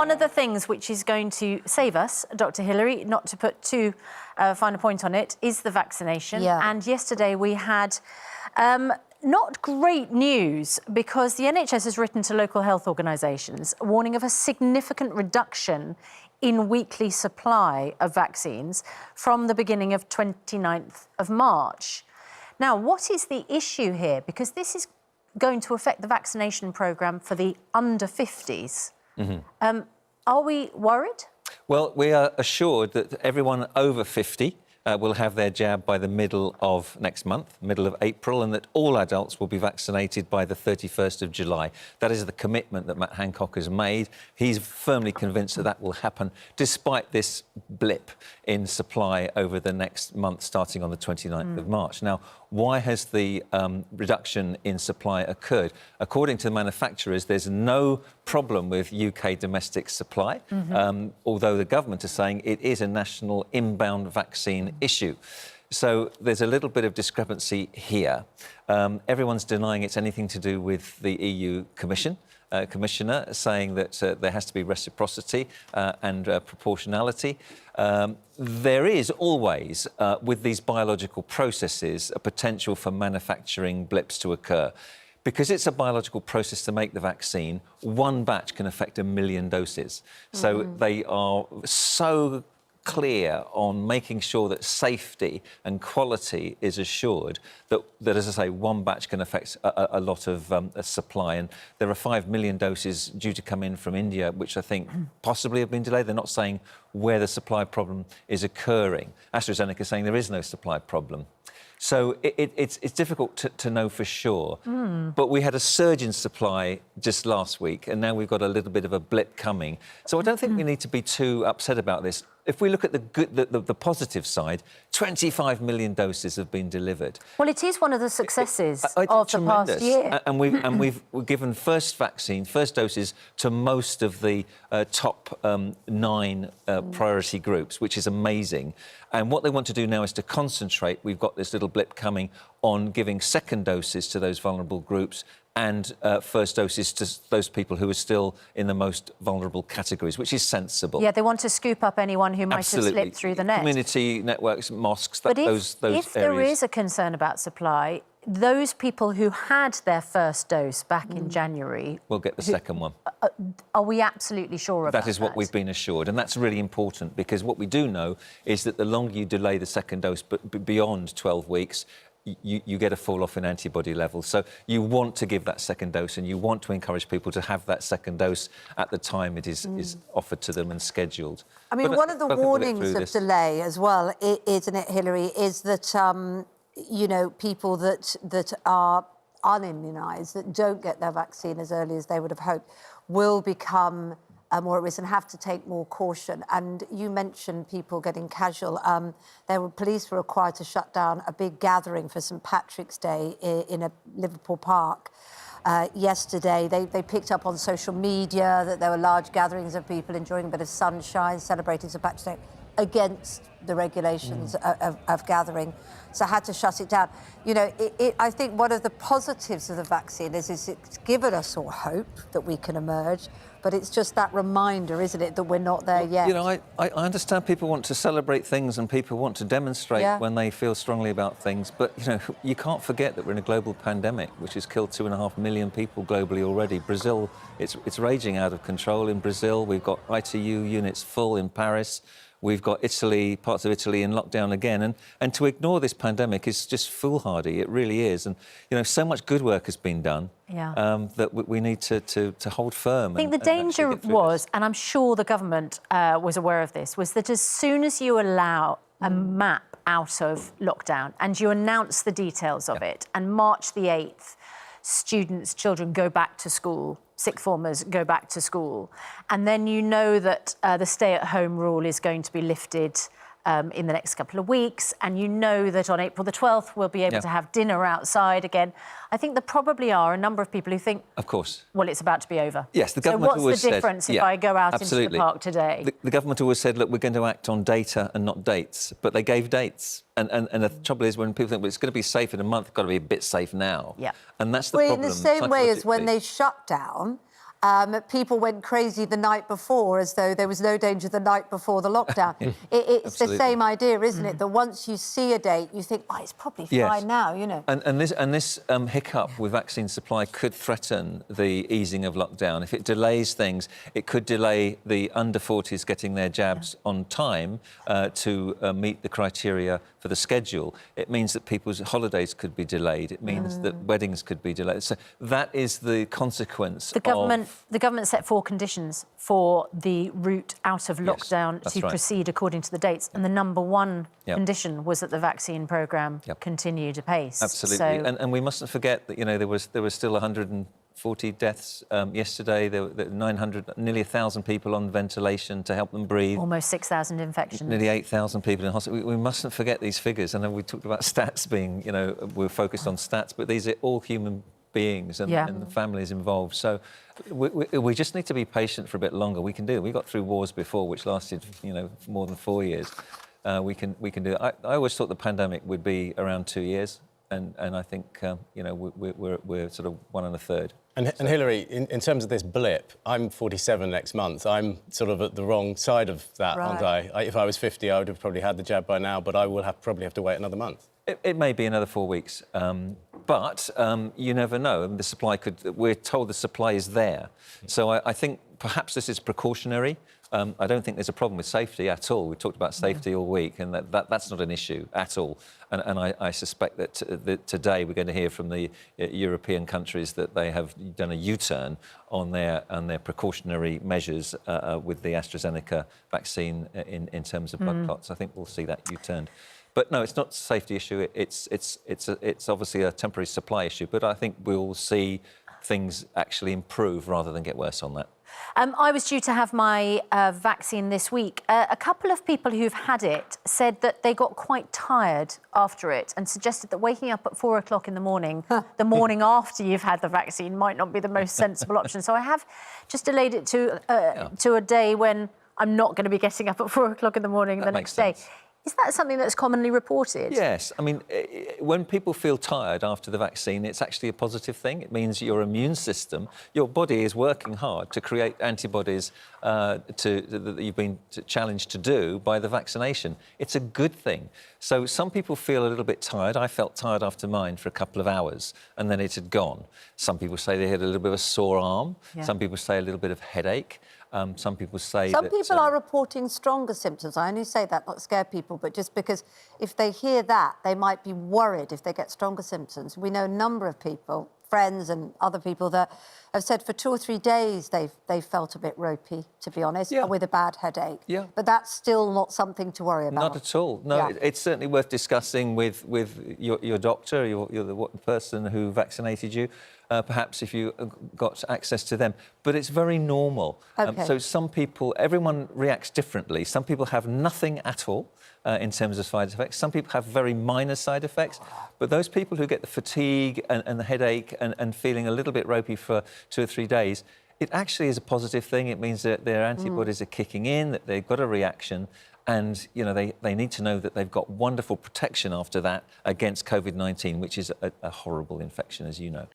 one of the things which is going to save us, Dr. Hillary, not to put too fine a point on it, is the vaccination. Yeah. And yesterday we had not great news because the NHS has written to local health organisations warning of a significant reduction in weekly supply of vaccines from the beginning of 29th of March. Now, what is the issue here? Because this is going to affect the vaccination programme for the under 50s. Mm-hmm. Are we worried? Well, we are assured that everyone over 50 will have their jab by the middle of next month, middle of April, and that all adults will be vaccinated by the 31st of July. That is the commitment that Matt Hancock has made. He's firmly convinced that that will happen, despite this blip in supply over the next month, starting on the 29th of March. Now, why has the reduction in supply occurred? According to the manufacturers, there's no problem with UK domestic supply, although the government is saying it is a national inbound vaccine issue. So there's a little bit of discrepancy here. Everyone's denying it's anything to do with the EU Commissioner, saying that there has to be reciprocity and proportionality. There is always, with these biological processes, a potential for manufacturing blips to occur. Because it's a biological process to make the vaccine, one batch can affect 1 million doses. So they are so clear on making sure that safety and quality is assured that as I say, one batch can affect a lot of supply. And there are 5 million doses due to come in from India, which I think possibly have been delayed. They're not saying where the supply problem is occurring. AstraZeneca is saying there is no supply problem. So it's difficult to know for sure. But we had a surge in supply just last week, and now we've got a little bit of a blip coming. So I don't think we need to be too upset about this. If we look at the positive side, 25 million doses have been delivered. Well, it is one of the successes of the past year. And we've given first doses to most of the top 9 priority groups, which is amazing. And what they want to do now is to concentrate. We've got this little blip coming on giving second doses to those vulnerable groups and first doses to those people who are still in the most vulnerable categories, which is sensible. Yeah, they want to scoop up anyone who might have slipped through the net. Community networks, mosques, but those if there is a concern about supply, those people who had their first dose back in January... will get the second one. Are we absolutely sure about that? That is what we've been assured, and that's really important, because what we do know is that the longer you delay the second dose, but beyond 12 weeks, you get a fall-off in antibody levels. So you want to give that second dose, and you want to encourage people to have that second dose at the time it is offered to them and scheduled. I mean, one of the warnings of delay as well, isn't it, Hillary, is that, you know, people that are unimmunised, that don't get their vaccine as early as they would have hoped, will become more at risk and have to take more caution. And you mentioned people getting casual. Police were required to shut down a big gathering for St Patrick's Day in a Liverpool park yesterday. They picked up on social media that there were large gatherings of people enjoying a bit of sunshine, celebrating St Patrick's Day, against the regulations of gathering, so had to shut it down. You know, I think one of the positives of the vaccine is it's given us all hope that we can emerge, but it's just that reminder, isn't it, that we're not there yet. You know, I understand people want to celebrate things and people want to demonstrate when they feel strongly about things, but, you know, you can't forget that we're in a global pandemic, which has killed 2.5 million people globally already. Brazil, it's raging out of control in Brazil. We've got ITU units full in Paris. We've got Italy, parts of Italy in lockdown again. And to ignore this pandemic is just foolhardy. It really is. And, you know, so much good work has been done that we need to hold firm. I think the danger was, and I'm sure the government was aware of this, was that as soon as you allow a map out of lockdown and you announce the details of it, and March the 8th, children go back to school, sixth formers go back to school, and then you know that the stay-at-home rule is going to be lifted in the next couple of weeks, and you know that on April the 12th we'll be able to have dinner outside again. I think there probably are a number of people who think, of course, well, it's about to be over. Yes, the government always said... So what's the difference if I go out into the park today? The government always said, look, we're going to act on data and not dates, but they gave dates. And the trouble is, when people think, well, it's going to be safe in a month, it's got to be a bit safe now. Yeah. And that's the problem. In the same way as when they shut down, People went crazy the night before as though there was no danger the night before the lockdown. It's the same idea, isn't it? That once you see a date, you think, oh, it's probably fine now, you know. And this hiccup with vaccine supply could threaten the easing of lockdown. If it delays things, it could delay the under 40s getting their jabs on time to meet the criteria for the schedule. It means that people's holidays could be delayed. It means that weddings could be delayed. So that is the consequence. The government set 4 conditions for the route out of lockdown to proceed according to the dates, and the number 1 condition was that the vaccine programme continued apace. Absolutely, So... and we mustn't forget that, you know, there was still 140 deaths yesterday. There were 900, nearly 1,000 people on ventilation to help them breathe. Almost 6,000 infections. Nearly 8,000 people in hospital. We mustn't forget these figures. I know we talked about stats being, you know, we're focused on stats, but these are all human beings and the families involved. So we just need to be patient for a bit longer. We can do it. We got through wars before, which lasted, you know, more than 4 years. We can do it. I always thought the pandemic would be around 2 years, and I think you know, we're sort of 1 1/3. And Hilary, in terms of this blip, I'm 47 next month. I'm sort of at the wrong side of that, aren't I? If I was 50, I would have probably had the jab by now, but I will probably have to wait another month. It may be another 4 weeks, but you never know. The supply we're told the supply is there. So I think perhaps this is precautionary. I don't think there's a problem with safety at all. We talked about safety all week, and that's not an issue at all. And I suspect that today we're going to hear from the European countries that they have done a U-turn on their precautionary measures with the AstraZeneca vaccine in terms of blood clots. I think we'll see that U-turned. But no, it's not a safety issue. It's obviously a temporary supply issue. But I think we'll see things actually improve rather than get worse on that. I was due to have my vaccine this week. A couple of people who've had it said that they got quite tired after it and suggested that waking up at 4 o'clock in the morning, the morning after you've had the vaccine, might not be the most sensible option. So I have just delayed it to a day when I'm not going to be getting up at 4 o'clock in the morning the next day. Is that something that's commonly reported? Yes. I mean, when people feel tired after the vaccine, it's actually a positive thing. It means your immune system, your body is working hard to create antibodies that you've been challenged to do by the vaccination. It's a good thing. So some people feel a little bit tired. I felt tired after mine for a couple of hours, and then it had gone. Some people say they had a little bit of a sore arm. Yeah. Some people say a little bit of headache. Some people say Some people are reporting stronger symptoms. I only say that not to scare people, but just because if they hear that, they might be worried if they get stronger symptoms. We know a number of people, friends and other people, that have said for 2 or 3 days they've felt a bit ropey, to be honest, with a bad headache. Yeah. But that's still not something to worry about. Not at all. No, it's certainly worth discussing with your doctor, the person who vaccinated you. Perhaps if you got access to them. But it's very normal. Okay. So some people, everyone reacts differently. Some people have nothing at all in terms of side effects. Some people have very minor side effects. But those people who get the fatigue and the headache and feeling a little bit ropey for 2 or 3 days, it actually is a positive thing. It means that their antibodies are kicking in, that they've got a reaction. And, you know, they need to know that they've got wonderful protection after that against COVID-19, which is a horrible infection, as you know.